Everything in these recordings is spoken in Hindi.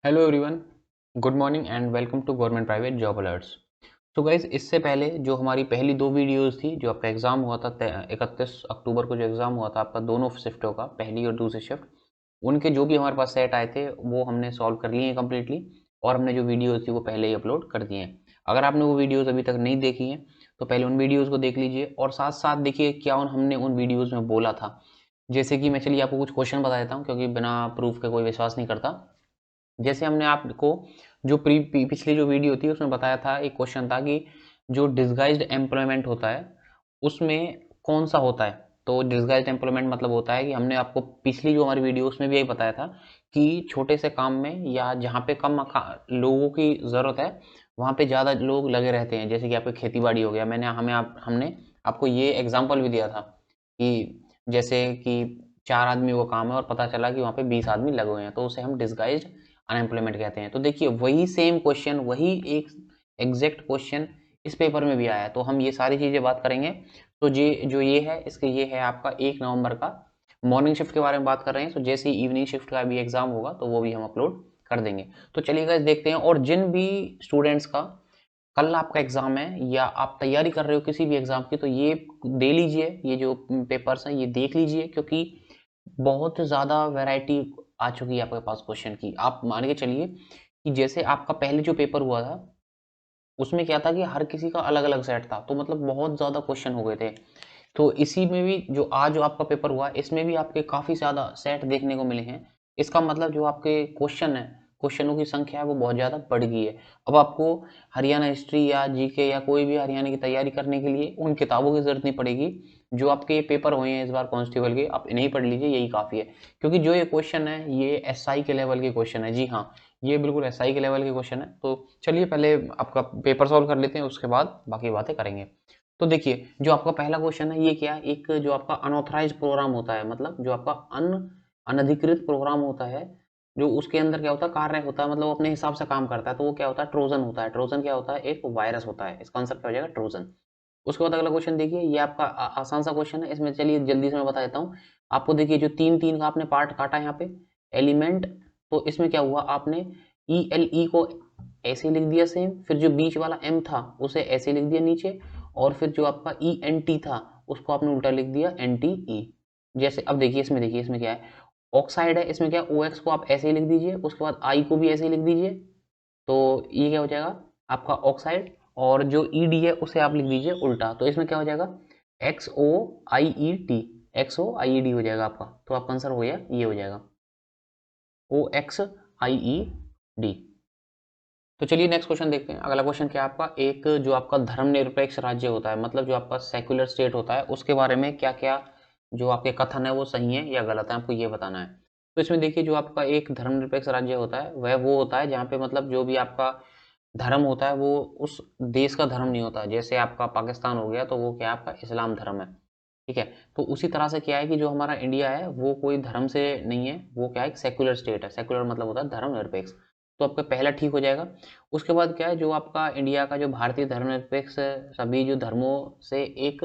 Hello everyone, good morning and welcome to government private job alerts. तो गाइज, इससे पहले जो हमारी पहली दो वीडियोस थी, जो आपका एग्ज़ाम हुआ था 31 अक्टूबर को, जो एग्ज़ाम हुआ था आपका दोनों शिफ्टों का, पहली और दूसरी शिफ्ट, उनके जो भी हमारे पास सेट आए थे वो हमने सॉल्व कर लिए हैं कम्प्लीटली। और हमने जो वीडियोज़ थी वो पहले ही अपलोड कर दिए हैं। अगर आपने वो वीडियोज़ अभी तक नहीं देखी हैं तो पहले उन वीडियोज़ को देख लीजिए और साथ साथ देखिए क्या हमने उन वीडियोज़ में बोला था। जैसे कि मैं चलिए आपको कुछ क्वेश्चन बता देता हूँ, क्योंकि बिना प्रूफ के कोई विश्वास नहीं करता। जैसे हमने आपको जो पिछली जो वीडियो थी उसमें बताया था, एक क्वेश्चन था कि जो डिसगाइज्ड एम्प्लॉयमेंट होता है उसमें कौन सा होता है। तो डिसगाइज्ड एम्प्लॉयमेंट मतलब होता है कि हमने आपको पिछली जो हमारी वीडियो उसमें भी यही बताया था कि छोटे से काम में या जहाँ पे कम लोगों की ज़रूरत है वहाँ पे ज़्यादा लोग लगे रहते हैं। जैसे कि आपकी खेती बाड़ी हो गया, हमने आपको ये एग्जाम्पल भी दिया था कि जैसे कि 4 आदमी वो काम है और पता चला कि वहाँ पे 20 आदमी लगे हुए हैं, तो उसे हम डिसगाइज्ड अनएम्प्लॉयमेंट कहते हैं। तो देखिए वही सेम क्वेश्चन, वही एक एग्जैक्ट क्वेश्चन इस पेपर में भी आया है, तो हम ये सारी चीज़ें बात करेंगे। तो ये है इसके, ये है आपका 1 नवंबर का मॉर्निंग शिफ्ट के बारे में बात कर रहे हैं। तो जैसे ही इवनिंग शिफ्ट का भी एग्जाम होगा तो वो भी हम अपलोड कर देंगे। तो चलिए गाइस देखते हैं। और जिन भी स्टूडेंट्स का कल आपका एग्जाम है या आप तैयारी कर रहे हो किसी भी एग्जाम की, तो ये दे लीजिए, ये जो पेपर्स हैं ये देख लीजिए, क्योंकि बहुत ज़्यादा वैरायटी आ चुकी है आपके पास क्वेश्चन की। आप मान के चलिए कि जैसे आपका पहले जो पेपर हुआ था उसमें क्या था कि हर किसी का अलग अलग सेट था, तो मतलब बहुत ज़्यादा क्वेश्चन हो गए थे। तो इसी में भी जो आज जो आपका पेपर हुआ इसमें भी आपके काफ़ी ज़्यादा सेट देखने को मिले हैं। इसका मतलब जो आपके क्वेश्चन है, क्वेश्चनों की संख्या है वो बहुत ज़्यादा बढ़ गई है। अब आपको हरियाणा हिस्ट्री या जीके या कोई भी हरियाणा की तैयारी करने के लिए उन किताबों की ज़रूरत नहीं पड़ेगी। जो आपके ये पेपर हुए हैं इस बार कांस्टेबल के, आप इन्हें ही पढ़ लीजिए, यही काफ़ी है। क्योंकि जो ये क्वेश्चन है ये एसआई के लेवल के क्वेश्चन है। जी हाँ, ये बिल्कुल एसआई के लेवल के क्वेश्चन है। तो चलिए पहले आपका पेपर सॉल्व कर लेते हैं, उसके बाद बाकी बातें करेंगे। तो देखिए जो आपका पहला क्वेश्चन है ये क्या है, एक जो आपका अनऑथराइज्ड प्रोग्राम होता है, मतलब जो आपका अनधिकृत प्रोग्राम होता है, जो उसके अंदर क्या होता है, कार्य होता है, मतलब वो अपने हिसाब से काम करता है, तो वो क्या होता है, ट्रोजन होता है। ट्रोजन क्या होता है, एक वायरस होता है। इसका आंसर क्या हो जाएगा, ट्रोजन। उसके बाद अगला क्वेश्चन देखिए, ये आपका आसान सा क्वेश्चन है। इसमें चलिए जल्दी से मैं बता देता हूँ आपको। देखिए जो तीन तीन का आपने पार्ट काटा है यहाँ पे, एलिमेंट, तो इसमें क्या हुआ, आपने ई एल ई को ऐसे लिख दिया सेम, फिर जो बीच वाला एम था उसे ऐसे लिख दिया नीचे, और फिर जो आपका ई एन टी था उसको आपने उल्टा लिख दिया एन टी ई। जैसे अब देखिए इसमें क्या है, ऑक्साइड है, इसमें क्या, ओ एक्स को आप ऐसे ही लिख दीजिए, उसके बाद आई को भी ऐसे ही लिख दीजिए, तो ये क्या हो जाएगा आपका ऑक्साइड। और जो ई डी है उसे आप लिख दीजिए उल्टा, तो इसमें क्या हो जाएगा, एक्स ओ आई ई टी, एक्स ओ आई ई डी हो जाएगा आपका। तो आपका आंसर हो गया, ये हो जाएगा ओ एक्स आई ई डी। तो चलिए नेक्स्ट क्वेश्चन देखते हैं। अगला क्वेश्चन क्या है आपका, एक जो आपका धर्मनिरपेक्ष राज्य होता है, मतलब जो आपका सेक्युलर स्टेट होता है, उसके बारे में क्या क्या जो आपके कथन है वो सही है या गलत है, आपको ये बताना है। तो इसमें देखिए जो आपका एक धर्मनिरपेक्ष राज्य होता है वह वो होता है जहाँ पे मतलब जो भी आपका धर्म होता है वो उस देश का धर्म नहीं होता। जैसे आपका पाकिस्तान हो गया तो वो क्या है, आपका इस्लाम धर्म है, ठीक है। तो उसी तरह से क्या है कि जो हमारा इंडिया है वो कोई धर्म से नहीं है, वो क्या है, एक सेक्युलर स्टेट है। सेक्युलर मतलब होता है धर्मनिरपेक्ष। तो आपका पहला ठीक हो जाएगा। उसके बाद क्या है, जो आपका इंडिया का जो भारतीय धर्मनिरपेक्ष सभी जो धर्मों से एक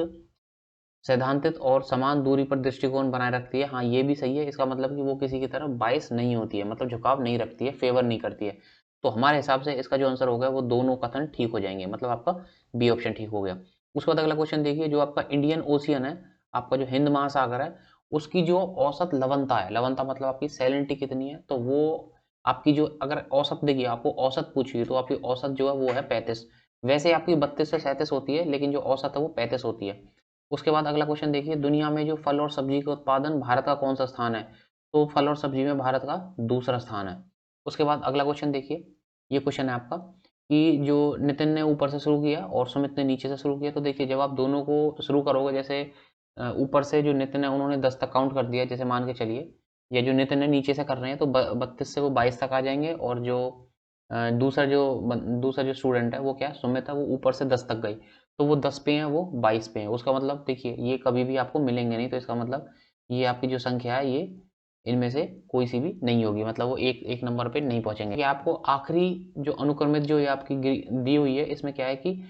सैद्धांतिक और समान दूरी पर दृष्टिकोण बनाए रखती है। हाँ ये भी सही है, इसका मतलब कि वो किसी की तरफ बाइस नहीं होती है, मतलब झुकाव नहीं रखती है, फेवर नहीं करती है। तो हमारे हिसाब से इसका जो आंसर होगा वो दोनों कथन ठीक हो जाएंगे, मतलब आपका बी ऑप्शन ठीक हो गया। उसके बाद अगला क्वेश्चन देखिए, जो आपका इंडियन ओशियन है, आपका जो हिंद महासागर है, उसकी जो औसत लवणता है, लवणता मतलब आपकी सैलिनिटी कितनी है, तो वो आपकी जो अगर औसत देखिए, आपको औसत पूछिए तो आपकी औसत जो है वो है 35। वैसे आपकी 32 से 37 होती है, लेकिन जो औसत है वो 35 होती है। उसके बाद अगला क्वेश्चन देखिए, दुनिया में जो फल और सब्जी के उत्पादन भारत का कौन सा स्थान है, तो फल और सब्जी में भारत का दूसरा स्थान है। उसके बाद अगला क्वेश्चन देखिए, ये क्वेश्चन है आपका कि जो नितिन ने ऊपर से शुरू किया और सुमित ने नीचे से शुरू किया, तो देखिए जब आप दोनों को शुरू करोगे, जैसे ऊपर से जो नितिन है उन्होंने 10 तक काउंट कर दिया, जैसे मान के चलिए, या जो नितिन ने नीचे से कर रहे हैं तो 32 से वो 22 तक आ जाएंगे, और जो दूसरा जो स्टूडेंट है वो क्या है, सुमित है, वो ऊपर से 10 तक गई, तो वो 10 पे हैं, वो 22 पे हैं। उसका मतलब देखिए ये कभी भी आपको मिलेंगे नहीं, तो इसका मतलब ये आपकी जो संख्या है ये इनमें से कोई सी भी नहीं होगी, मतलब वो एक एक नंबर पे नहीं पहुंचेंगे। ये आपको आखिरी जो अनुक्रमित जो ये आपकी दी हुई है, इसमें क्या है कि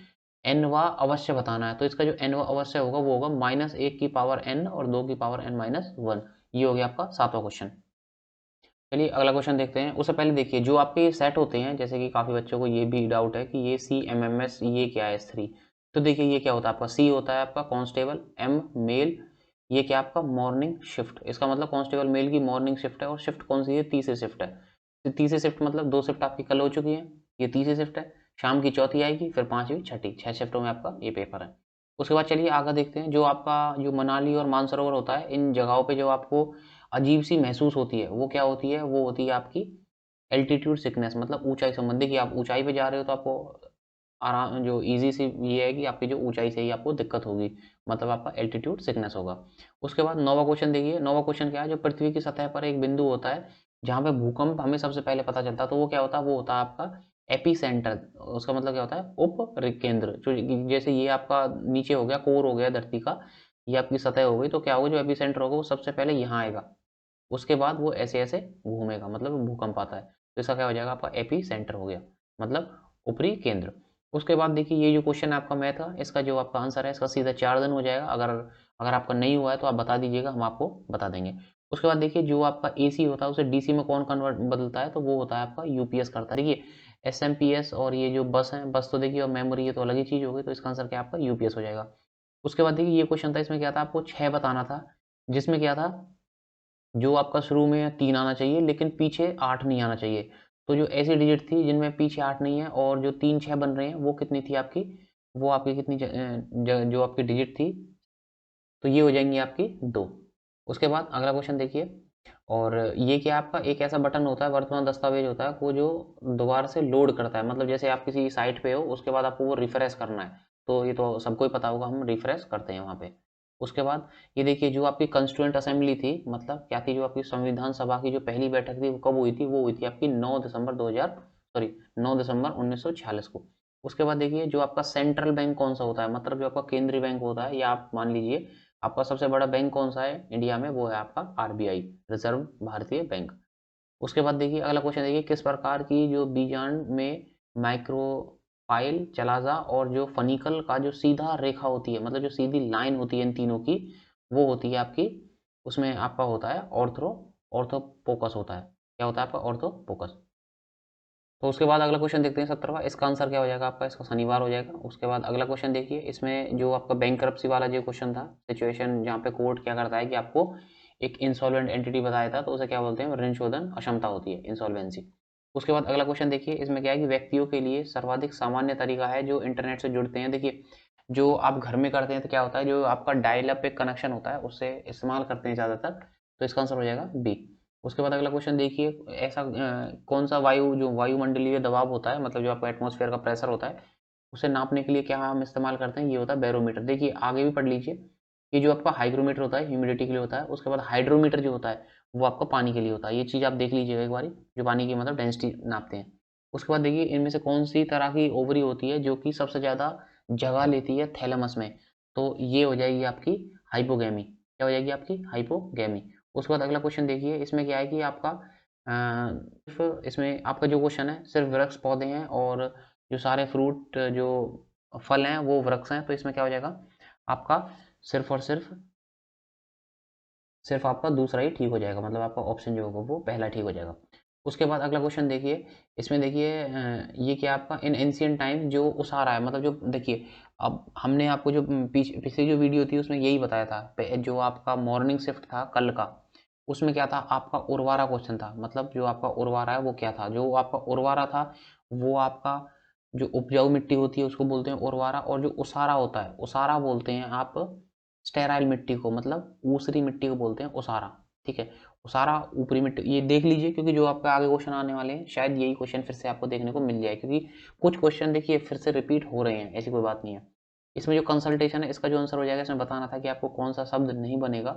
एनवा अवश्य बताना है, तो इसका जो एनवा अवश्य होगा वो होगा -1 की पावर एन और 2 की पावर n-1। ये हो गया आपका सातवां क्वेश्चन। चलिए अगला क्वेश्चन देखते हैं। उससे पहले देखिए जो आपके सेट होते हैं, जैसे कि काफ़ी बच्चों को ये भी डाउट है कि ये CMMS ये क्या है S3। तो देखिए ये क्या होता है आपका, C होता है आपका कांस्टेबल, M मेल, ये क्या आपका मॉर्निंग शिफ्ट। इसका मतलब कांस्टेबल मेल की मॉर्निंग शिफ्ट है और शिफ्ट कौन सी है, तीसरी शिफ्ट है। तो तीसरी शिफ्ट मतलब 2 शिफ्ट आपकी कल हो चुकी है, ये तीसरी शिफ्ट है, शाम की चौथी आएगी, फिर पांचवी छठी, 6 शिफ्टों में आपका ये पेपर है। उसके बाद चलिए आगे देखते हैं, जो आपका जो मनाली और मानसरोवर होता है, इन जगहों पे जो आपको अजीब सी महसूस होती है वो क्या होती है, वो होती है आपकी एल्टीट्यूड सिकनेस, मतलब ऊंचाई संबंधी, कि आप ऊंचाई पे जा रहे हो तो आपको आराम, जो इजी सी ये है कि आपकी जो ऊंचाई से ही आपको दिक्कत होगी, मतलब आपका एल्टीट्यूड सिकनेस होगा। उसके बाद नौवा क्वेश्चन देखिए, नौवा क्वेश्चन क्या है, जो पृथ्वी की सतह पर एक बिंदु होता है जहाँ पे भूकंप हमें सबसे पहले पता चलता है, तो वो क्या होता है, वो होता है आपका एपी सेंटर। उसका मतलब क्या होता है, उप केंद्र। जो जैसे ये आपका नीचे हो गया, कोर हो गया धरती का, ये आपकी सतह हो गई, तो क्या होगा, जो एपी सेंटर होगा वो सबसे पहले यहाँ आएगा, उसके बाद वो ऐसे ऐसे घूमेगा, मतलब भूकंप आता है, तो इसका क्या हो जाएगा, आपका एपी सेंटर हो गया, मतलब ऊपरी केंद्र। उसके बाद देखिए ये जो क्वेश्चन है आपका मैथ का, इसका जो आपका आंसर है इसका सीधा 4 दिन हो जाएगा। अगर अगर आपका नहीं हुआ है तो आप बता दीजिएगा, हम आपको बता देंगे। उसके बाद देखिए जो आपका AC होता है उसे DC में कौन कन्वर्ट बदलता है, तो वो होता है आपका UPS करता है। देखिए SMPS और ये जो बस है, बस तो देखिए और मेमोरी ये तो अलग ही चीज़ हो गई, तो इसका आंसर क्या आपका UPS हो जाएगा। उसके बाद देखिए ये क्वेश्चन था, इसमें क्या था, आपको 6 बताना था, जिसमें क्या था, जो आपका शुरू में 3 आना चाहिए लेकिन पीछे 8 नहीं आना चाहिए। तो जो ऐसी डिजिट थी जिनमें पीछे 8 नहीं है और जो 3 6 बन रहे हैं, वो कितनी थी आपकी, वो आपकी कितनी जो आपकी डिजिट थी, तो ये हो जाएंगी आपकी 2। उसके बाद अगला क्वेश्चन देखिए, और ये क्या आपका एक ऐसा बटन होता है, वर्तमान दस्तावेज होता है, वो जो दोबारा से लोड करता है, मतलब जैसे आप किसी साइट पे हो, उसके बाद आपको वो रिफ्रेश करना है, तो ये तो सबको ही पता होगा, हम रिफ्रेश करते हैं वहाँ पे। उसके बाद ये देखिए जो आपकी कंस्टिट्यूएंट असेंबली थी, मतलब क्या थी, जो आपकी संविधान सभा की जो पहली बैठक थी वो कब हुई थी, वो हुई थी आपकी 9 दिसंबर 1946 को। उसके बाद देखिए जो आपका सेंट्रल बैंक कौन सा होता है, मतलब जो आपका केंद्रीय बैंक होता है, या आप मान लीजिए आपका सबसे बड़ा बैंक कौन सा है इंडिया में, वो है आपका RBI, रिजर्व भारतीय बैंक। उसके बाद देखिए अगला क्वेश्चन देखिए, किस प्रकार की जो बीजांड में माइक्रोफाइल, चलाजा और जो फनिकल का जो सीधा रेखा होती है, मतलब जो सीधी लाइन होती है इन तीनों की, वो होती है आपकी, उसमें आपका होता है ऑर्थोपोकस होता है। क्या होता है आपका, ऑर्थोपोकस। तो उसके बाद अगला क्वेश्चन देखते हैं 17वां, इसका आंसर क्या हो जाएगा आपका, इसका शनिवार हो जाएगा। उसके बाद अगला क्वेश्चन देखिए, इसमें जो आपका बैंकरप्सी वाला जो क्वेश्चन था, सिचुएशन जहाँ पे कोर्ट क्या करता है कि आपको एक इंसॉल्वेंट एंटिटी बताया था, तो उसे क्या बोलते हैं, ऋण शोधन अक्षमता होती है, इंसॉल्वेंसी। उसके बाद अगला क्वेश्चन देखिए, इसमें क्या है कि व्यक्तियों के लिए सर्वाधिक सामान्य तरीका है जो इंटरनेट से जुड़ते हैं। देखिए जो आप घर में करते हैं तो क्या होता है, जो आपका डायल अप एक कनेक्शन होता है उससे इस्तेमाल करते हैं ज़्यादातर, तो इसका आंसर हो जाएगा बी। उसके बाद अगला क्वेश्चन देखिए, ऐसा कौन सा वायु, जो वायुमंडलीय दबाव होता है, मतलब जो आपका एटमॉस्फेयर का प्रेशर होता है, उसे नापने के लिए क्या हम इस्तेमाल करते हैं, ये होता है बैरोमीटर। देखिए आगे भी पढ़ लीजिए, ये जो आपका हाइग्रोमीटर होता है ह्यूमिडिटी के लिए होता है, उसके बाद हाइड्रोमीटर जो होता है वो आपका पानी के लिए होता है। ये चीज़ आप देख लीजिएगा एक बारी, जो पानी की मतलब डेंसिटी नापते हैं। उसके बाद देखिए इनमें से कौन सी तरह की ओवरी होती है जो कि सबसे ज़्यादा जगह लेती है थैलेमस में, तो ये हो जाएगी आपकी हाइपोगैमी। क्या हो जाएगी आपकी, हाइपोगैमी। उसके बाद अगला क्वेश्चन देखिए, इसमें क्या है कि आपका सिर्फ इसमें आपका जो क्वेश्चन है सिर्फ वृक्ष पौधे हैं और जो सारे फ्रूट जो फल हैं वो वृक्ष हैं, तो इसमें क्या हो जाएगा आपका, सिर्फ और सिर्फ आपका दूसरा ही ठीक हो जाएगा, मतलब आपका ऑप्शन जो होगा वो पहला ठीक हो जाएगा। उसके बाद अगला क्वेश्चन देखिए, इसमें देखिए ये क्या आपका, इन एंशियंट टाइम जो उसारा है, मतलब जो देखिए, अब हमने आपको जो पिछली जो वीडियो थी उसमें यही बताया था, जो आपका मॉर्निंग शिफ्ट था कल का, उसमें क्या था आपका उर्वारा क्वेश्चन था, मतलब जो आपका उर्वारा है वो क्या था, जो आपका उर्वारा था वो आपका जो उपजाऊ मिट्टी होती है उसको बोलते हैं उर्वारा, और जो उसारा होता है उसारा बोलते हैं आप स्टेराइल मिट्टी को, मतलब ऊसरी मिट्टी को बोलते हैं उसारा। ठीक है, उसारा ऊपरी मिट्टी, ये देख लीजिए क्योंकि जो आपका आगे क्वेश्चन आने वाले हैं शायद यही क्वेश्चन फिर से आपको देखने को मिल जाए, क्योंकि कुछ क्वेश्चन देखिए फिर से रिपीट हो रहे हैं, ऐसी कोई बात नहीं है। इसमें जो कंसल्टेशन है इसका जो आंसर हो जाएगा, इसमें बताना था कि आपको कौन सा शब्द नहीं बनेगा,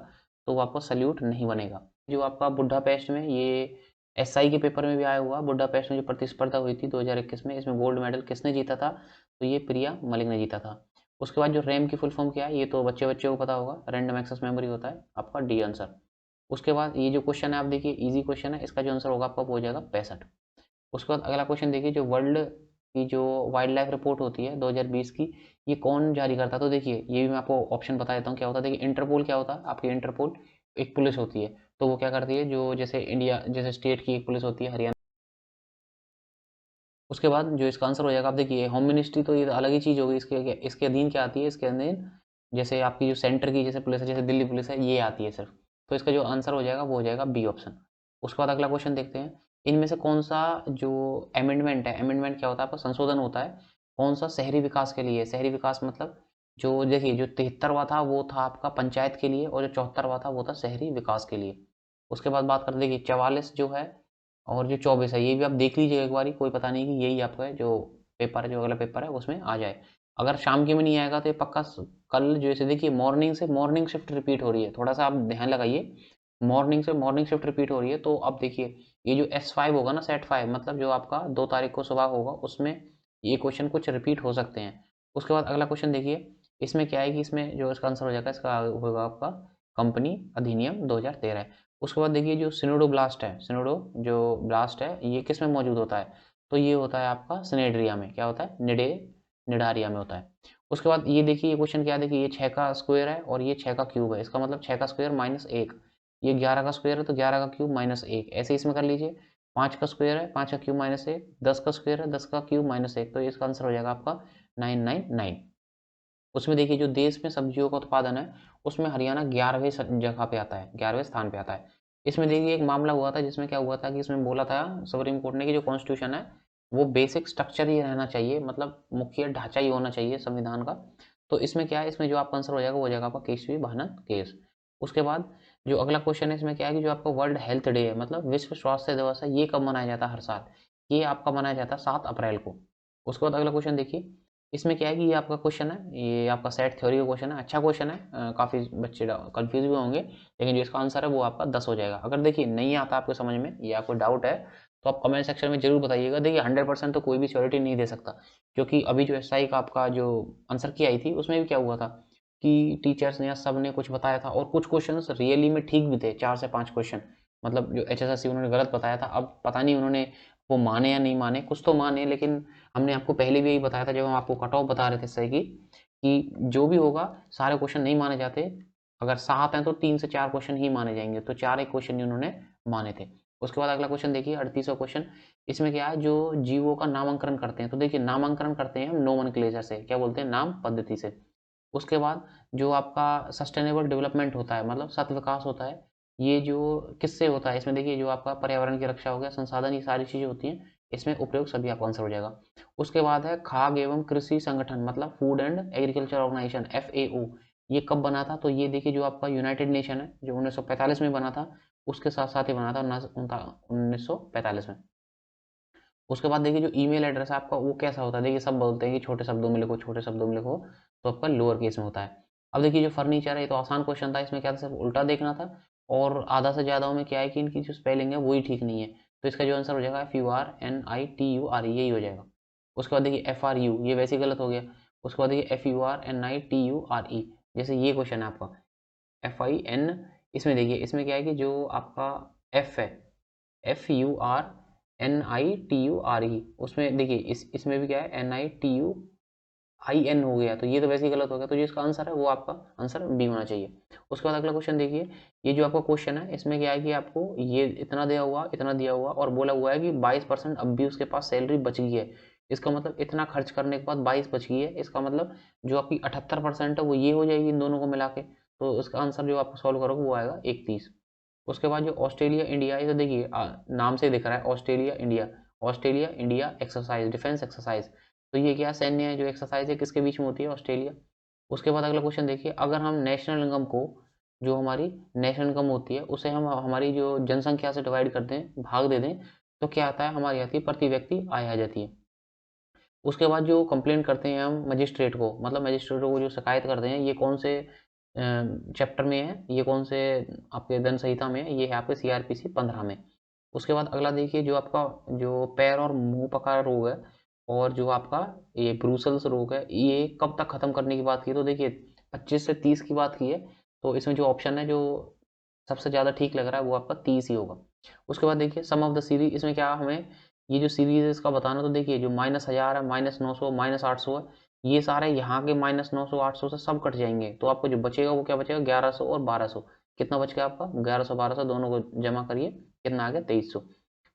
तो वो आपको सल्यूट नहीं बनेगा। जो आपका बुड्ढा पेस्ट में, ये SI के पेपर में भी आया हुआ, बुड्ढा पेस्ट में जो प्रतिस्पर्धा हुई थी 2021 में, इसमें गोल्ड मेडल किसने जीता था, तो ये प्रिया मलिक ने जीता था। उसके बाद जो रैम की फुल फॉर्म क्या है, ये तो बच्चे बच्चे को पता होगा, रैंडम एक्सेस मेमोरी होता है आपका, डी आंसर। उसके बाद ये जो क्वेश्चन है आप देखिए इजी क्वेश्चन है, इसका जो आंसर होगा आपका वो हो जाएगा 65। उसके बाद अगला क्वेश्चन देखिए, जो वर्ल्ड की जो वाइल्ड लाइफ रिपोर्ट होती है 2020 की, ये कौन जारी करता है, तो देखिए ये भी मैं आपको ऑप्शन बता देता हूँ क्या होता है। देखिए इंटरपोल क्या होता है, आपकी इंटरपोल एक पुलिस होती है, तो वो क्या करती है, जो जैसे इंडिया जैसे स्टेट की एक पुलिस होती है हरियाणा। उसके बाद जो इसका आंसर हो जाएगा, आप देखिए होम मिनिस्ट्री तो ये अलग ही चीज़ होगी, इसके अधीन क्या आती है, इसके अधीन जैसे आपकी जो सेंटर की जैसे पुलिस है, जैसे दिल्ली पुलिस है, ये आती है सिर्फ। तो इसका जो आंसर हो जाएगा वो हो जाएगा बी ऑप्शन। उसके बाद अगला क्वेश्चन देखते हैं, इनमें से कौन सा जो अमेंडमेंट है, अमेंडमेंट क्या होता है आपका, संशोधन होता है, कौन सा शहरी विकास के लिए, शहरी विकास मतलब जो देखिए जो 73वां था वो था आपका पंचायत के लिए, और जो 74वां था वो था शहरी विकास के लिए। उसके बाद बात करते देखिए 44 जो है और जो 24 है, ये भी आप देख लीजिएगा एक बारी, कोई पता नहीं कि यही आपका है जो पेपर है, जो अगला पेपर है उसमें आ जाए। अगर शाम के में नहीं आएगा तो ये पक्का कल जो ऐसे देखिए मॉर्निंग से मॉर्निंग शिफ्ट रिपीट हो रही है, थोड़ा सा आप ध्यान लगाइए, मॉर्निंग से मॉर्निंग शिफ्ट रिपीट हो रही है। तो अब देखिए ये जो S5 होगा ना, सेट 5 मतलब जो आपका 2 तारीख को सुबह होगा, उसमें ये क्वेश्चन कुछ रिपीट हो सकते हैं। उसके बाद अगला क्वेश्चन देखिए, इसमें क्या है कि इसमें जो इसका आंसर हो जाएगा, इसका होगा आपका कंपनी अधिनियम 2013। उसके बाद देखिए जो सिनोडोब्लास्ट है, सिनोडो जो ब्लास्ट है, ये किस में मौजूद होता है, तो ये होता है आपका सिनेड्रिया में, क्या होता है, निडारिया में होता है। उसके बाद ये देखिए, ये क्वेश्चन क्या है, देखिए ये 6 का स्क्वायर है और ये 6 का क्यूब है, इसका मतलब 6 का स्क्वायर माइनस 1, ये 11 का स्क्वायर है तो 11 का क्यूब माइनस 1, ऐसे इसमें कर लीजिए। 5 का स्क्वायर है, 5 का क्यूब माइनस 1, 10 का स्क्वायर है, 10 का क्यूब माइनस 1, तो इसका आंसर हो जाएगा आपका 999। उसमें देखिए जो देश में सब्जियों का उत्पादन है, उसमें हरियाणा 11वें जगह पे आता है, 11वें स्थान पे आता है। इसमें देखिए एक मामला हुआ था, जिसमें क्या हुआ था कि इसमें बोला था सुप्रीम कोर्ट ने कि जो कॉन्स्टिट्यूशन है वो बेसिक स्ट्रक्चर ही रहना चाहिए, मतलब मुख्य ढांचा ही होना चाहिए संविधान का। तो इसमें क्या है, इसमें जो आपका आंसर हो जाएगा वो हो जाएगा आपका केशवी भानन केस। उसके बाद जो अगला क्वेश्चन है, इसमें क्या है कि जो आपका वर्ल्ड हेल्थ डे है, मतलब विश्व स्वास्थ्य दिवस है, ये कब मनाया जाता है हर साल, ये आपका मनाया जाता है 7 अप्रैल को। उसके बाद अगला क्वेश्चन देखिए, इसमें क्या है कि ये आपका क्वेश्चन है, ये आपका सेट थ्योरी का क्वेश्चन है, अच्छा क्वेश्चन है, काफ़ी बच्चे कंफ्यूज भी होंगे, लेकिन जो इसका आंसर है वो आपका 10 हो जाएगा। अगर देखिए नहीं आता आपको समझ में या कोई डाउट है, तो आप कमेंट सेक्शन में जरूर बताइएगा। देखिए 100% तो कोई भी श्योरिटी नहीं दे सकता, क्योंकि अभी जो SI का आपका जो आंसर की आई थी, उसमें भी क्या हुआ था कि टीचर्स ने या सब ने कुछ बताया था, और कुछ क्वेश्चन रियली में ठीक भी थे, 4 से 5 क्वेश्चन, मतलब जो HSSC उन्होंने गलत बताया था। अब पता नहीं उन्होंने वो माने या नहीं माने, कुछ तो माने, लेकिन हमने आपको पहले भी यही बताया था जब हम आपको कट ऑफ बता रहे थे सही की, कि जो भी होगा सारे क्वेश्चन नहीं माने जाते, अगर 7 हैं तो 3 से 4 क्वेश्चन ही माने जाएंगे, तो 4 एक क्वेश्चन उन्होंने माने थे। उसके बाद अगला क्वेश्चन देखिए 38वां क्वेश्चन, इसमें क्या है, जो जीवों का नामांकन करते हैं, तो देखिए नामांकन करते हैं हम नोमेनक्लेचर से, क्या बोलते हैं, नाम पद्धति से। उसके बाद जो आपका सस्टेनेबल डेवलपमेंट होता है, मतलब सत विकास होता है, ये जो किससे होता है, इसमें देखिए जो आपका पर्यावरण की रक्षा हो गया, संसाधन, ये सारी चीज़ें होती हैं, इसमें उपयोग सभी आपका आंसर हो जाएगा। उसके बाद है खाद्य एवं कृषि संगठन, मतलब Food and Agriculture Organization, FAO, ये कब बना था, तो ये देखिए जो आपका यूनाइटेड नेशन है, जो 1945 में बना था, उसके साथ साथ ही बना था 1945 में। उसके बाद देखिए जो ईमेल एड्रेस है आपका, वो कैसा होता है, देखिए सब बोलते हैं कि छोटे शब्दों में लिखो, छोटे शब्दों में लिखो, तो आपका लोअर केस में होता है। अब देखिए जो फर्नीचर है, ये तो आसान क्वेश्चन था, इसमें क्या था, सिर्फ उल्टा देखना था, और आधा से ज़्यादा में क्या है कि इनकी जो स्पेलिंग है वही ठीक नहीं है, तो इसका जो आंसर हो जाएगा FURNITURE, यही हो जाएगा। उसके बाद देखिए FRU, ये वैसे ही गलत हो गया। उसके बाद देखिए FURNITURE, जैसे ये क्वेश्चन है आपका FIN, इसमें देखिए इसमें क्या है कि जो आपका F है, FURNITURE, उसमें देखिए इसमें भी क्या है, NITUIN हो गया, तो ये तो वैसे ही गलत हो गया, तो जो इसका आंसर है वो आपका आंसर बी होना चाहिए। उसके बाद अगला क्वेश्चन देखिए, ये जो आपका क्वेश्चन है, इसमें क्या है कि आपको ये इतना दिया हुआ, इतना दिया हुआ, और बोला हुआ है कि 22% अब भी उसके पास सैलरी बच गई है, इसका मतलब इतना खर्च करने के बाद 22 बच गई है, इसका मतलब जो आपकी 78% है वो ये हो जाएगी इन दोनों को मिला के, तो इसका आंसर जो आप सॉल्व करोगे वो आएगा 31। उसके बाद जो ऑस्ट्रेलिया इंडिया, ये तो देखिए नाम से दिख रहा है Australia India, Australia India exercise, defence exercise, तो ये क्या सैन्य है जो एक्सरसाइज है, किसके बीच में होती है, ऑस्ट्रेलिया। उसके बाद अगला क्वेश्चन देखिए, अगर हम नेशनल इनकम को, जो हमारी नेशनल इनकम होती है, उसे हम हमारी जो जनसंख्या से डिवाइड कर दें, भाग दे दें, तो क्या आता है, हमारी आती है प्रति व्यक्ति आय आ जाती है। उसके बाद जो कंप्लेंट करते हैं हम मजिस्ट्रेट को, मतलब मजिस्ट्रेटों को जो शिकायत करते हैं, ये कौन से चैप्टर में है, ये कौन से आपके दंड संहिता में है, ये है आपके CRPC 15 में। उसके बाद अगला देखिए, जो आपका जो पैर और मुंह पका रोग है, और जो आपका ये ब्रूसल्स रोग है, ये कब तक खत्म करने की बात की, तो देखिए 25 से 30 की बात की है, तो इसमें जो ऑप्शन है जो सबसे ज़्यादा ठीक लग रहा है वो आपका 30 ही होगा। उसके बाद देखिए सम ऑफ द सीरीज, इसमें क्या हमें ये जो सीरीज है इसका बताना, तो देखिए जो -1000 है, -900, -800 है, ये सारे यहाँ के -900 800 से सब कट जाएंगे, तो आपको जो बचेगा वो क्या बचेगा, 1100 और 1200, कितना बच गया आपका 1100 1200 दोनों को जमा करिए, कितना आ गया 2300।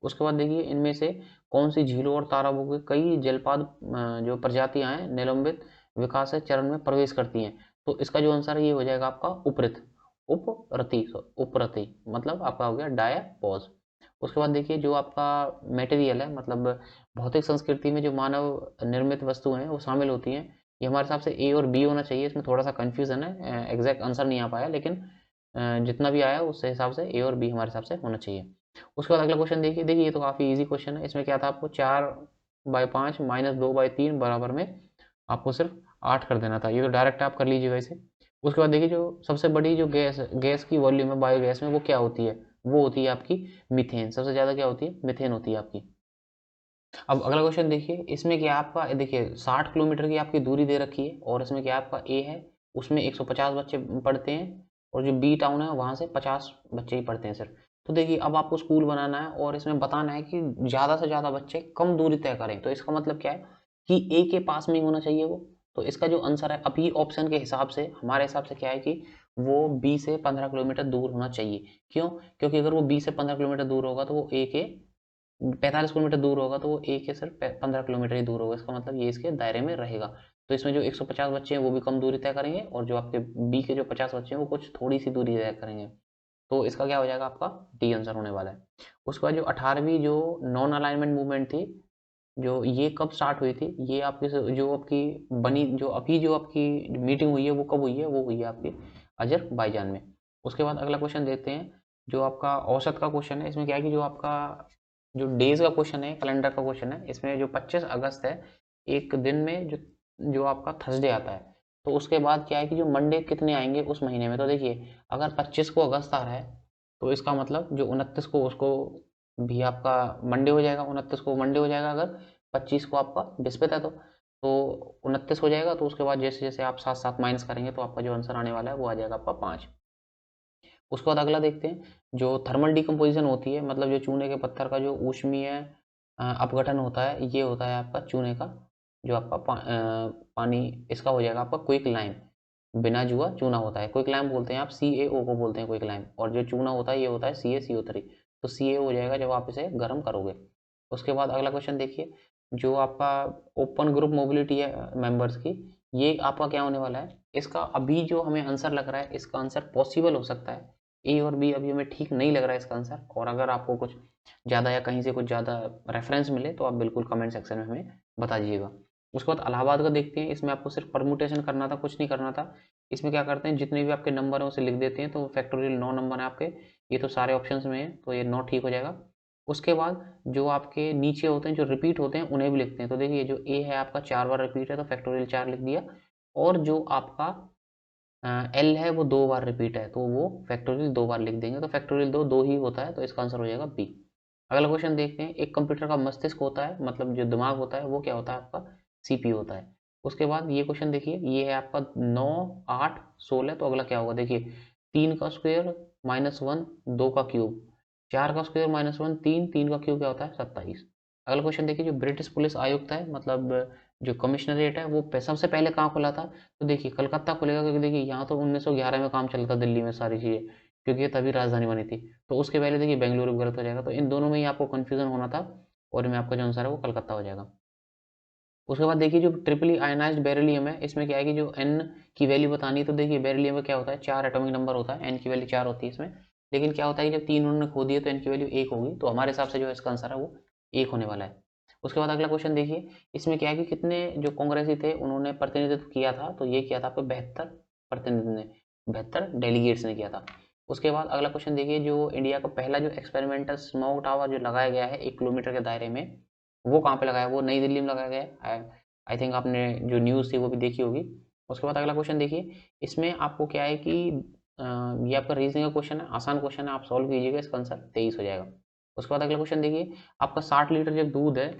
उसके बाद देखिए इनमें से कौन सी झीलों और तालाबों के कई जलपात जो प्रजातियां हैं निलंबित विकास चरण में प्रवेश करती हैं। तो इसका जो आंसर है ये हो जाएगा आपका उपरत उपरति उपरति मतलब आपका हो गया डायापॉज। उसके बाद देखिए जो आपका मटेरियल है मतलब भौतिक संस्कृति में जो मानव निर्मित वस्तुएं हैं वो शामिल होती हैं। ये हमारे हिसाब से ए और बी होना चाहिए, इसमें थोड़ा सा कंफ्यूजन है, एग्जैक्ट आंसर नहीं आ पाया, लेकिन जितना भी आया उससे हिसाब से ए और बी हमारे हिसाब से होना चाहिए। उसके बाद अगला क्वेश्चन देखिए, देखिए ये तो काफ़ी इजी क्वेश्चन है। इसमें क्या था, आपको 4/5 माइनस 2/3 बराबर में आपको सिर्फ 8 कर देना था। ये तो डायरेक्ट आप कर लीजिएगा इसे। उसके बाद देखिए जो सबसे बड़ी जो गैस की वॉल्यूम है बायोगैस में वो क्या होती है, वो होती है आपकी मीथेन। सबसे ज़्यादा क्या होती है, मीथेन होती है आपकी। अब अगला क्वेश्चन देखिए, इसमें क्या आपका देखिए 60 किलोमीटर की आपकी दूरी दे रखी है और इसमें क्या आपका ए है उसमें 150 बच्चे पढ़ते हैं और जो बी टाउन है वहाँ से 50 बच्चे ही पढ़ते हैं सिर्फ। तो देखिए अब आपको स्कूल बनाना है और इसमें बताना है कि ज़्यादा से ज़्यादा बच्चे कम दूरी तय करें। तो इसका मतलब क्या है कि ए के पास में ही होना चाहिए वो। तो इसका जो आंसर है अभी ऑप्शन के हिसाब से हमारे हिसाब से क्या है कि वो बी से 15 किलोमीटर दूर होना चाहिए। क्यों? क्योंकि अगर वो बी से 15 किलोमीटर दूर होगा तो वो ए के 45 किलोमीटर दूर होगा, तो वो ए के सिर्फ 15 किलोमीटर ही दूर होगा। इसका मतलब ये इसके दायरे में रहेगा। तो इसमें जो 150 बच्चे हैं वो भी कम दूरी तय करेंगे और जो आपके बी के जो 50 बच्चे हैं वो कुछ थोड़ी सी दूरी तय करेंगे। तो इसका क्या हो जाएगा, आपका डी आंसर होने वाला है। उसके बाद जो 18वीं जो नॉन अलाइनमेंट मूवमेंट थी, जो ये कब स्टार्ट हुई थी, ये आपकी जो आपकी बनी जो अभी जो आपकी मीटिंग हुई है वो कब हुई है, वो हुई है आपकी अजरबैजान में। उसके बाद अगला क्वेश्चन देखते हैं, जो आपका औसत का क्वेश्चन है। इसमें क्या है कि जो आपका जो डेज का क्वेश्चन है, कैलेंडर का क्वेश्चन है, इसमें जो 25 अगस्त है एक दिन में जो जो आपका थर्सडे आता है, तो उसके बाद क्या है कि जो मंडे कितने आएंगे उस महीने में। तो देखिए अगर 25 को अगस्त आ रहा है तो इसका मतलब जो 29 को उसको भी आपका मंडे हो जाएगा, 29 को मंडे हो जाएगा। अगर 25 को आपका बृहस्पति है तो 29 हो जाएगा। तो उसके बाद जैसे जैसे आप साथ साथ माइनस करेंगे तो आपका जो आंसर आने वाला है वो आ जाएगा आपका 5। उसके बाद अगला देखते हैं, जो थर्मल डिकम्पोजिशन होती है मतलब जो चूने के पत्थर का जो ऊष्मीय अपघटन होता है, ये होता है आपका चूने का जो आपका पानी, इसका हो जाएगा आपका क्विक लाइम। बिना जुआ चूना होता है, क्विक लाइम बोलते हैं आप, CaO को बोलते हैं क्विक लाइम। और जो चूना होता है ये होता है CaCO3। तो Ca हो जाएगा जब आप इसे गर्म करोगे। उसके बाद अगला क्वेश्चन देखिए, जो आपका ओपन ग्रुप मोबिलिटी है मेंबर्स की, ये आपका क्या होने वाला है। इसका अभी जो हमें आंसर लग रहा है इसका आंसर पॉसिबल हो सकता है, ए और बी अभी हमें ठीक नहीं लग रहा है इसका आंसर। और अगर आपको कुछ ज़्यादा या कहीं से कुछ ज़्यादा रेफरेंस मिले तो आप बिल्कुल कमेंट सेक्शन में हमें बता दीजिएगा। उसके बाद इलाहाबाद का देखते हैं, इसमें आपको सिर्फ परमुटेशन करना था, कुछ नहीं करना था। इसमें क्या करते हैं, जितने भी आपके नंबर हैं उसे लिख देते हैं। तो फैक्टोरियल 9 नंबर है आपके, ये तो सारे ऑप्शन में है तो ये 9 ठीक हो जाएगा। उसके बाद जो आपके नीचे होते हैं जो रिपीट होते हैं उन्हें भी लिखते हैं। तो देखिए जो ए है आपका 4 बार रिपीट है तो फैक्टोरियल 4 लिख दिया। और जो आपका एल है वो 2 बार रिपीट है तो वो फैक्टोरियल 2 बार लिख देंगे। तो फैक्टोरियल 2 2 ही होता है तो इसका आंसर हो जाएगा बी। अगला क्वेश्चन देखते हैं, एक कंप्यूटर का मस्तिष्क होता है मतलब जो दिमाग होता है वो क्या होता है आपका CPU होता है। उसके बाद ये क्वेश्चन देखिए, ये है आपका 9 8 16। तो अगला क्या होगा, देखिए 3 का स्क्वायर -1 2 का क्यूब, 4 का स्क्वायर -1 3 3 का क्यूब क्या होता है 27। अगला क्वेश्चन देखिए, जो ब्रिटिश पुलिस आयुक्त है मतलब जो कमिश्नरेट है वो सबसे पहले कहाँ खुला था। तो देखिए कलकत्ता खुलेगा, क्योंकि देखिए यहाँ तो 1911 में काम चलता था दिल्ली में सारी चीज़ें, क्योंकि ये तभी राजधानी बनी थी। तो उसके पहले देखिए बेंगलुरु गलत हो जाएगा। तो इन दोनों में ही आपको कन्फ्यूजन होना था और में आपका जो आंसर है वो कलकत्ता हो जाएगा। उसके बाद देखिए जो ट्रिपली आयनाइज्ड बेरिलियम है, इसमें क्या है कि जो एन की वैल्यू बतानी है। तो देखिए बेरिलियम में क्या होता है, 4 एटॉमिक नंबर होता है, एन की वैल्यू 4 होती है इसमें। लेकिन क्या होता है कि जब 3 उन्होंने खो दिए तो एन की वैल्यू 1 होगी। तो हमारे हिसाब से जो इसका आंसर है वो 1 होने वाला है। उसके बाद अगला क्वेश्चन देखिए, इसमें क्या है कि कितने जो कांग्रेसी थे उन्होंने प्रतिनिधित्व किया था। तो ये किया था आपको 72 प्रतिनिधि ने, 72 डेलीगेट्स ने किया था। उसके बाद अगला क्वेश्चन देखिए, जो इंडिया का पहला जो एक्सपेरिमेंटल स्मोक टावर जो लगाया गया है 1 किलोमीटर के दायरे में, वो कहाँ पे लगाया, वो नई दिल्ली में लगाया गया है। आई थिंक आपने जो न्यूज़ थी वो भी देखी होगी। उसके बाद अगला क्वेश्चन देखिए, इसमें आपको क्या है कि ये आपका रीजनिंग का क्वेश्चन है, आसान क्वेश्चन है, आप सॉल्व कीजिएगा, इसका आंसर 23 हो जाएगा। उसके बाद अगला क्वेश्चन देखिए, आपका 60 लीटर जब दूध है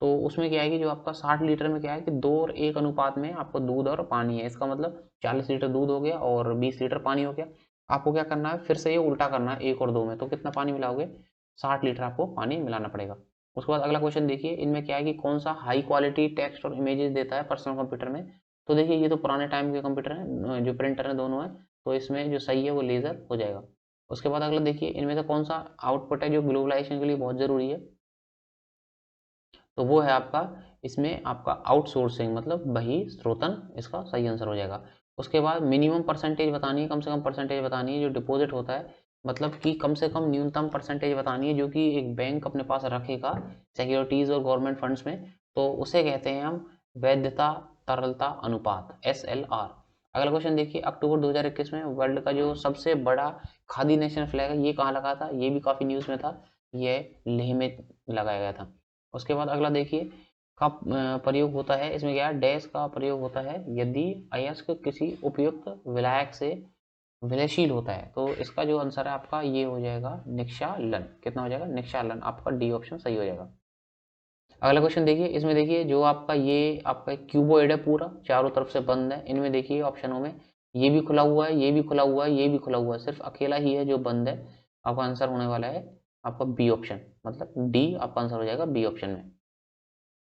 तो उसमें क्या है कि जो आपका 60 लीटर में क्या है कि 2 और 1 अनुपात में आपको दूध और पानी है। इसका मतलब 40 लीटर दूध हो गया और 20 लीटर पानी हो गया। आपको क्या करना है, फिर से ये उल्टा करना है 1 और 2 में। तो कितना पानी मिलाओगे, 60 लीटर आपको पानी मिलाना पड़ेगा। उसके बाद अगला क्वेश्चन देखिए, इनमें क्या है कि कौन सा हाई क्वालिटी टेक्स्ट और इमेजेस देता है पर्सनल कंप्यूटर में। तो देखिए ये तो पुराने टाइम के कंप्यूटर हैं, जो प्रिंटर हैं दोनों हैं। तो इसमें जो सही है वो लेज़र हो जाएगा। उसके बाद अगला देखिए, इनमें से कौन सा आउटपुट है जो ग्लोबलाइजेशन के लिए बहुत ज़रूरी है, तो वो है आपका, इसमें आपका आउटसोर्सिंग मतलब बहिर्स्रोतन, इसका सही आंसर हो जाएगा। उसके बाद मिनिमम परसेंटेज बतानी है, कम से कम परसेंटेज बतानी है जो डिपॉजिट होता है, मतलब कि कम से कम न्यूनतम परसेंटेज बतानी है जो कि एक बैंक अपने पास रखेगा सिक्योरिटीज और गवर्नमेंट फंड्स में, तो उसे कहते हैं हम वैधता तरलता अनुपात, SLR। अगला क्वेश्चन देखिए, अक्टूबर 2021 में वर्ल्ड का जो सबसे बड़ा खादी नेशनल फ्लैग है ये कहाँ लगा था, ये भी काफी न्यूज में था, ये लेह में लगाया गया था। उसके बाद अगला देखिए, का प्रयोग होता है, इसमें क्या है, डैश का प्रयोग होता है यदि अयस्क किसी उपयुक्त विलायक से विलयशील होता है, तो इसका जो आंसर है आपका ये हो जाएगा निक्षालन। कितना हो जाएगा, निक्षालन, आपका डी ऑप्शन सही हो जाएगा। अगला क्वेश्चन देखिए, इसमें देखिए जो आपका ये आपका क्यूबोइड है, पूरा चारों तरफ से बंद है, इनमें देखिए ऑप्शनों में ये भी खुला हुआ है, ये भी खुला हुआ है, ये भी खुला हुआ है, सिर्फ अकेला ही है जो बंद है। आपका आंसर होने वाला है आपका बी ऑप्शन, मतलब डी आपका आंसर हो जाएगा बी ऑप्शन में।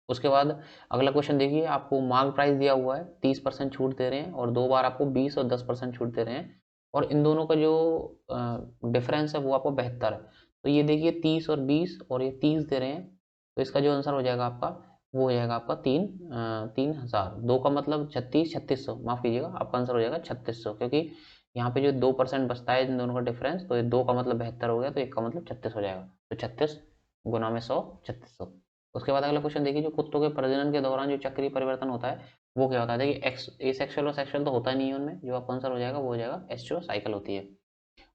उसके बाद अगला क्वेश्चन देखिए, आपको मार्क प्राइस दिया हुआ है, 30% छूट दे रहे हैं और दो बार आपको 20 और 10% छूट दे रहे हैं, और इन दोनों का जो डिफरेंस है वो आपको 72 है। तो ये देखिए 30 और 20 और ये 30 दे रहे हैं, तो इसका जो आंसर हो जाएगा आपका वो हो जाएगा आपका 3000। दो का मतलब 3600, माफ कीजिएगा, आपका आंसर हो जाएगा 3600, क्योंकि यहाँ पे जो 2% बचता है इन दोनों का डिफरेंस, तो ये दो का मतलब 72 हो गया, तो एक का मतलब 36 हो जाएगा, तो 36 गुना में 100, 3600। उसके बाद अगला क्वेश्चन देखिए, जो कुत्तों के प्रजनन के दौरान जो चक्रीय परिवर्तन होता है वो क्या होता है, देखिए एक्स एसेक्सुअल और सेक्सुअल तो होता नहीं है उनमें, जो आपका आंसर हो जाएगा वो हो जाएगा एस्ट्रो साइकिल होती है।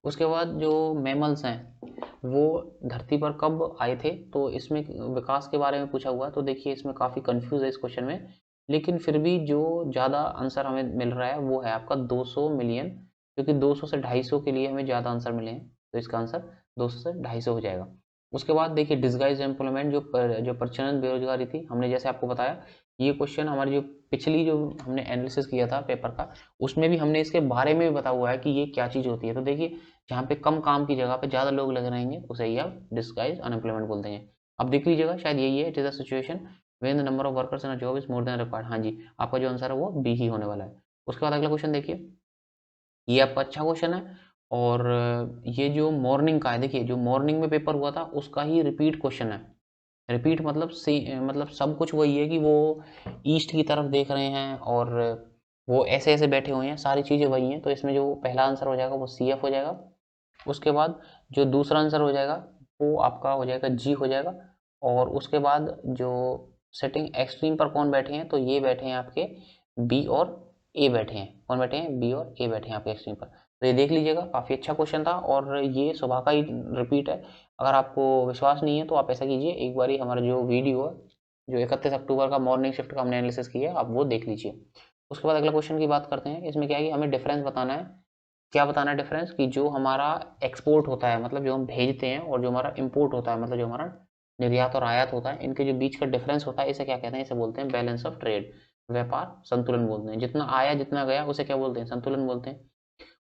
उसके बाद जो मैमल्स हैं वो धरती पर कब आए थे, तो इसमें विकास के बारे में पूछा हुआ है, तो देखिए इसमें काफ़ी कंफ्यूज है इस क्वेश्चन में, लेकिन फिर भी जो ज़्यादा आंसर हमें मिल रहा है वो है आपका 200 मिलियन, क्योंकि 200 से 250 के लिए हमें ज़्यादा आंसर मिले हैं, तो इसका आंसर 200 से 250 हो जाएगा। उसके बाद देखिए डिस्गाइज एम्प्लॉयमेंट, जो प्रचलन बेरोजगारी थी, हमने जैसे आपको बताया ये क्वेश्चन हमारी जो पिछली जो हमने एनालिसिस किया था पेपर का, उसमें भी हमने इसके बारे में भी बताया हुआ है कि ये क्या चीज़ होती है। तो देखिए जहाँ पे कम काम की जगह पे ज़्यादा लोग लग रहेंगे उसे ही आप डिस्गाइज अनएम्प्लॉयमेंट बोलते हैं। अब देख लीजिएगा, शायद यही है, it is the situation when the number of workers in a job is more than required. हाँ जी, आपका जो आंसर है वो बी ही होने वाला है। उसके बाद अगला क्वेश्चन देखिए, ये आपका अच्छा क्वेश्चन है, और ये जो मॉर्निंग का है, देखिए जो मॉर्निंग में पेपर हुआ था उसका ही रिपीट क्वेश्चन है। रिपीट मतलब से मतलब सब कुछ वही है कि वो ईस्ट की तरफ देख रहे हैं और वो ऐसे ऐसे बैठे हुए हैं, सारी चीज़ें वही हैं, तो इसमें जो पहला आंसर हो जाएगा वो CF हो जाएगा। उसके बाद जो दूसरा आंसर हो जाएगा वो आपका हो जाएगा जी हो जाएगा। और उसके बाद जो सेटिंग एक्सट्रीम पर कौन बैठे हैं, तो ये बैठे हैं आपके बी और ए बैठे हैं, कौन बैठे हैं, बी और ए बैठे हैं आपके एक्सट्रीम पर। तो ये देख लीजिएगा, काफ़ी अच्छा क्वेश्चन था और ये सुबह का ही रिपीट है। अगर आपको विश्वास नहीं है तो आप ऐसा कीजिए, एक बार हमारा जो वीडियो है जो 31 अक्टूबर का मॉर्निंग शिफ्ट का हमने एनालिसिस किया है, आप वो देख लीजिए। उसके बाद अगला क्वेश्चन की बात करते हैं, इसमें क्या है कि हमें डिफरेंस बताना है। क्या बताना है डिफरेंस, कि जो हमारा एक्सपोर्ट होता है मतलब जो हम भेजते हैं, और जो हमारा इंपोर्ट होता है मतलब जो हमारा निर्यात और आयात होता है, इनके जो बीच का डिफरेंस होता है इसे क्या कहते हैं, इसे बोलते हैं बैलेंस ऑफ ट्रेड, व्यापार संतुलन बोलते हैं। जितना आया जितना गया उसे क्या बोलते हैं, संतुलन बोलते हैं।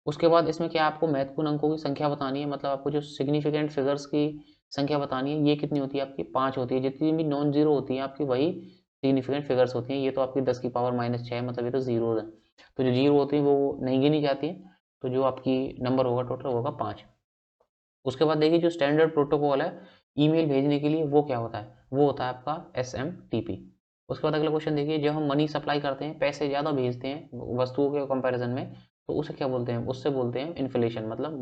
उसके बाद इसमें क्या आपको महत्वपूर्ण अंकों की संख्या बतानी है, मतलब आपको जो सिग्निफिकेंट फिगर्स की संख्या बतानी है, ये कितनी होती है आपकी 5 होती है, जितनी भी नॉन जीरो होती है आपकी वही सिग्निफिकेंट फिगर्स होती हैं। ये तो आपकी 10 की पावर -6 मतलब ये तो जीरो है, तो जो जीरो होती है वो नहीं गिनी जाती है, तो जो आपकी नंबर होगा टोटल होगा 5। उसके बाद देखिए जो स्टैंडर्ड प्रोटोकॉल है ईमेल भेजने के लिए वो क्या होता है, वो होता है आपका SMTP। उसके बाद अगला क्वेश्चन देखिए, जब हम मनी सप्लाई करते हैं, पैसे ज़्यादा भेजते हैं वस्तुओं के कंपैरिजन में, तो उसे क्या बोलते हैं, उससे बोलते हैं इन्फ्लेशन, मतलब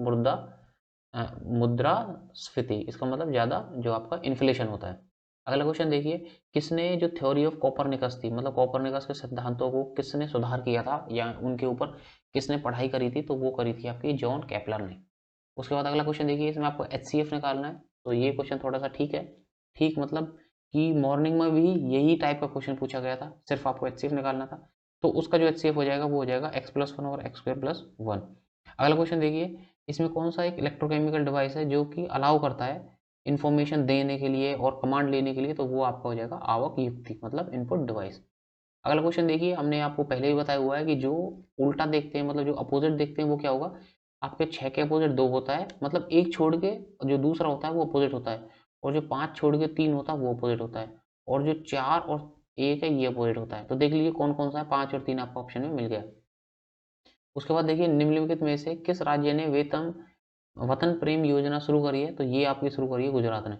मुद्रास्फीति, इसका मतलब ज़्यादा जो आपका इन्फ्लेशन होता है। अगला क्वेश्चन देखिए, किसने जो थ्योरी ऑफ कॉपरनिकस थी, मतलब कॉपरनिकस के सिद्धांतों को किसने सुधार किया था या उनके ऊपर किसने पढ़ाई करी थी, तो वो करी थी आपकी जॉन केपलर ने। उसके बाद अगला क्वेश्चन देखिए, इसमें आपको HCF निकालना है, तो ये क्वेश्चन थोड़ा सा ठीक है, ठीक मतलब कि मॉर्निंग में भी यही टाइप का क्वेश्चन पूछा गया था, सिर्फ आपको HCF निकालना था, तो उसका जो HCF हो जाएगा वो हो जाएगा x+1 और x²+1। अगला क्वेश्चन देखिए, इसमें कौन सा एक इलेक्ट्रोकेमिकल डिवाइस है जो कि अलाउ करता है इंफॉर्मेशन देने के लिए और कमांड लेने के लिए, तो वो आपका हो जाएगा आवक युक्ति, मतलब इनपुट डिवाइस। अगला क्वेश्चन देखिए, हमने आपको पहले ही बताया हुआ है कि जो उल्टा देखते हैं मतलब जो अपोजिट देखते हैं वो क्या होगा, आपके 6 के अपोजिट 2 होता है, मतलब एक छोड़ के जो दूसरा होता है वो अपोजिट होता है, और जो 5 छोड़ के 3 होता है वो अपोजिट होता है, और जो 4 और 1 है ये अपोजिट होता है। तो देख लीजिए कौन कौन सा है, 5 और 3 आपका ऑप्शन में मिल गया। उसके बाद देखिए निम्नलिखित में से किस राज्य ने वतन प्रेम योजना शुरू करी है, तो ये आपकी शुरू करी है गुजरात ने।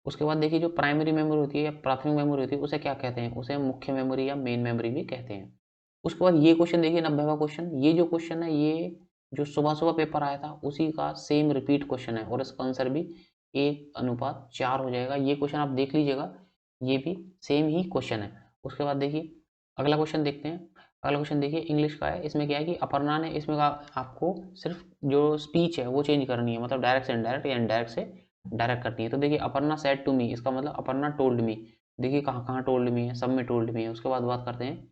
उसके बाद देखिए जो प्राइमरी मेमोरी होती है या प्राथमिक मेमोरी होती है उसे क्या कहते हैं, उसे मुख्य मेमोरी या मेन मेमोरी भी कहते हैं। उसके बाद ये क्वेश्चन देखिए 90वां क्वेश्चन, ये जो क्वेश्चन है ये जो सुबह सुबह पेपर आया था उसी का सेम रिपीट क्वेश्चन है और इसका आंसर भी 1:4 हो जाएगा। ये क्वेश्चन आप देख लीजिएगा, ये भी सेम ही क्वेश्चन है। उसके बाद देखिए अगला क्वेश्चन देखते हैं। अगला क्वेश्चन देखिए इंग्लिश का है। इसमें क्या है कि अपर्णा ने इसमें कहा आपको सिर्फ जो स्पीच है वो चेंज करनी है, मतलब डायरेक्ट से इनडायरेक्ट या इनडायरेक्ट से डायरेक्ट करनी है। तो देखिए अपर्णा सेड टू मी, इसका मतलब अपर्णा टोल्ड मी। देखिए कहाँ कहाँ टोल्ड मी है, सब में टोल्ड मी है। उसके बाद बात करते हैं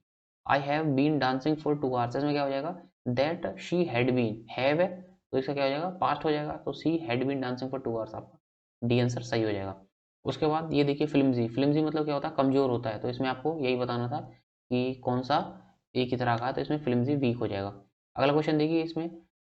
I have been dancing for 2 hours, इसमें क्या हो जाएगा that she had been, have है तो इसका क्या हो जाएगा पास्ट हो जाएगा, तो she had been dancing for 2 hours, आपका डी आंसर सही हो जाएगा। उसके बाद ये देखिए फ्लिमजी, फ्लिमजी मतलब क्या होता है कमजोर होता है, तो इसमें आपको यही बताना था कि कौन सा एक ही तरह का है, तो इसमें फ्लिमजी वीक हो जाएगा। अगला क्वेश्चन देखिए इसमें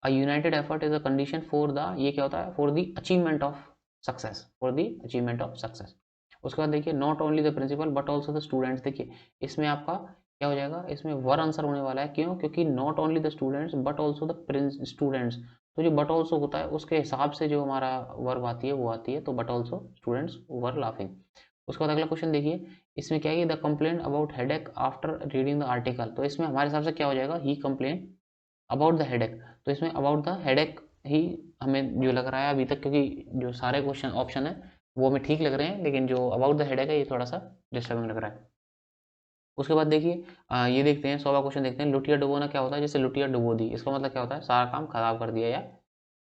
a united effort is a condition for the, ये क्या होता है for the achievement of success, for the achievement of success. उसके बाद देखिए not only the principal but also the students, देखिए इसमें आपका क्या हो जाएगा, इसमें वर आंसर होने वाला है। क्यों? क्योंकि not only the students but also the students, तो जो बट ऑल्सो होता है उसके हिसाब से जो हमारा वर्ब आती है वो आती है, तो but also students were laughing. उसके बाद अगला क्वेश्चन देखिए इसमें क्या है the complaint about headache after reading the article, तो इसमें हमारे हिसाब से क्या हो जाएगा ही कंप्लेन अबाउट द हेडेक, तो इसमें अबाउट द हेडेक ही हमें जो लग रहा है अभी तक, क्योंकि जो सारे क्वेश्चन ऑप्शन है वो हमें ठीक लग रहे हैं, लेकिन जो अबाउट द हेडेक है ये थोड़ा सा डिस्टर्बिंग लग रहा है। उसके बाद देखिए ये देखते हैं 100वां क्वेश्चन देखते हैं, लुटिया डुबोना क्या होता है, जैसे लुटिया डुबो दी, इसका मतलब क्या होता है सारा काम खराब कर दिया या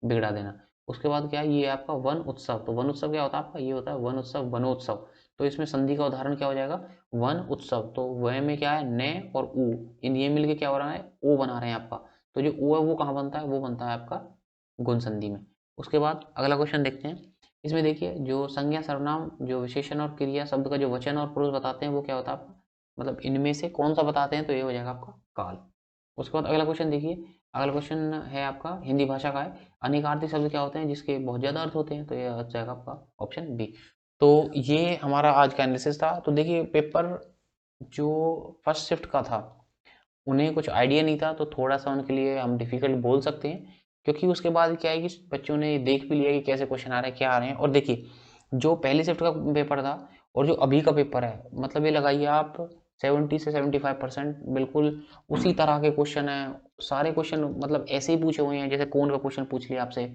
बिगड़ा देना। उसके बाद क्या है ये आपका वन उत्सव, तो वन उत्सव क्या होता है आपका, ये होता है वन उत्सव वनोत्सव, तो इसमें संधि का उदाहरण क्या हो जाएगा वन उत्सव, तो वह में क्या है ने और ऊ, इन ये मिलके क्या हो रहा है ओ बना रहे हैं आपका, तो जो ओ है वो कहाँ बनता है, वो बनता है आपका गुण संधि में। उसके बाद अगला क्वेश्चन देखते हैं। इसमें देखिए जो संज्ञा सर्वनाम जो विशेषण और क्रिया शब्द का जो वचन और पुरुष बताते हैं वो क्या होता है आपका, मतलब इनमें से कौन सा बताते हैं, तो ये हो जाएगा आपका काल। उसके बाद अगला क्वेश्चन देखिए, अगला क्वेश्चन है आपका हिंदी भाषा का है, अनेकार्थी शब्द क्या होते हैं जिसके बहुत ज़्यादा अर्थ होते हैं, तो ये आ जाएगा आपका ऑप्शन बी। तो ये हमारा आज का एनालिसिस था। तो देखिए पेपर जो फर्स्ट शिफ्ट का था उन्हें कुछ आइडिया नहीं था, तो थोड़ा सा उनके लिए हम डिफिकल्ट बोल सकते हैं, क्योंकि उसके बाद क्या है कि बच्चों ने देख भी लिया कि कैसे क्वेश्चन आ रहे हैं क्या आ रहे हैं। और देखिए जो पहली शिफ्ट का पेपर था और जो अभी का पेपर है, मतलब ये लगाइए आप 70 से 75% बिल्कुल उसी तरह के क्वेश्चन है। सारे क्वेश्चन मतलब ऐसे ही पूछे हुए हैं, जैसे कौन का क्वेश्चन पूछ लिया आपसे,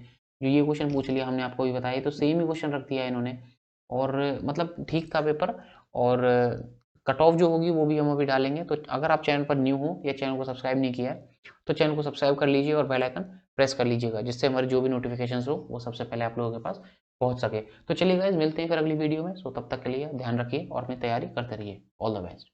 जो ये क्वेश्चन पूछ लिया हमने आपको भी बताया, तो सेम ही क्वेश्चन रख दिया है इन्होंने। और मतलब ठीक था पेपर। और कट ऑफ जो होगी वो भी हम अभी डालेंगे। तो अगर आप चैनल पर न्यू हो या चैनल को सब्सक्राइब नहीं किया है तो चैनल को सब्सक्राइब कर लीजिए और बेल आइकन प्रेस कर लीजिएगा, जिससे हमारी जो भी नोटिफिकेशन हो वो सबसे पहले आप लोगों के पास पहुंच सके। तो चलिए गाइज मिलते हैं फिर अगली वीडियो में। सो तब तक के लिए ध्यान रखिए और अपनी तैयारी करते रहिए। All the best.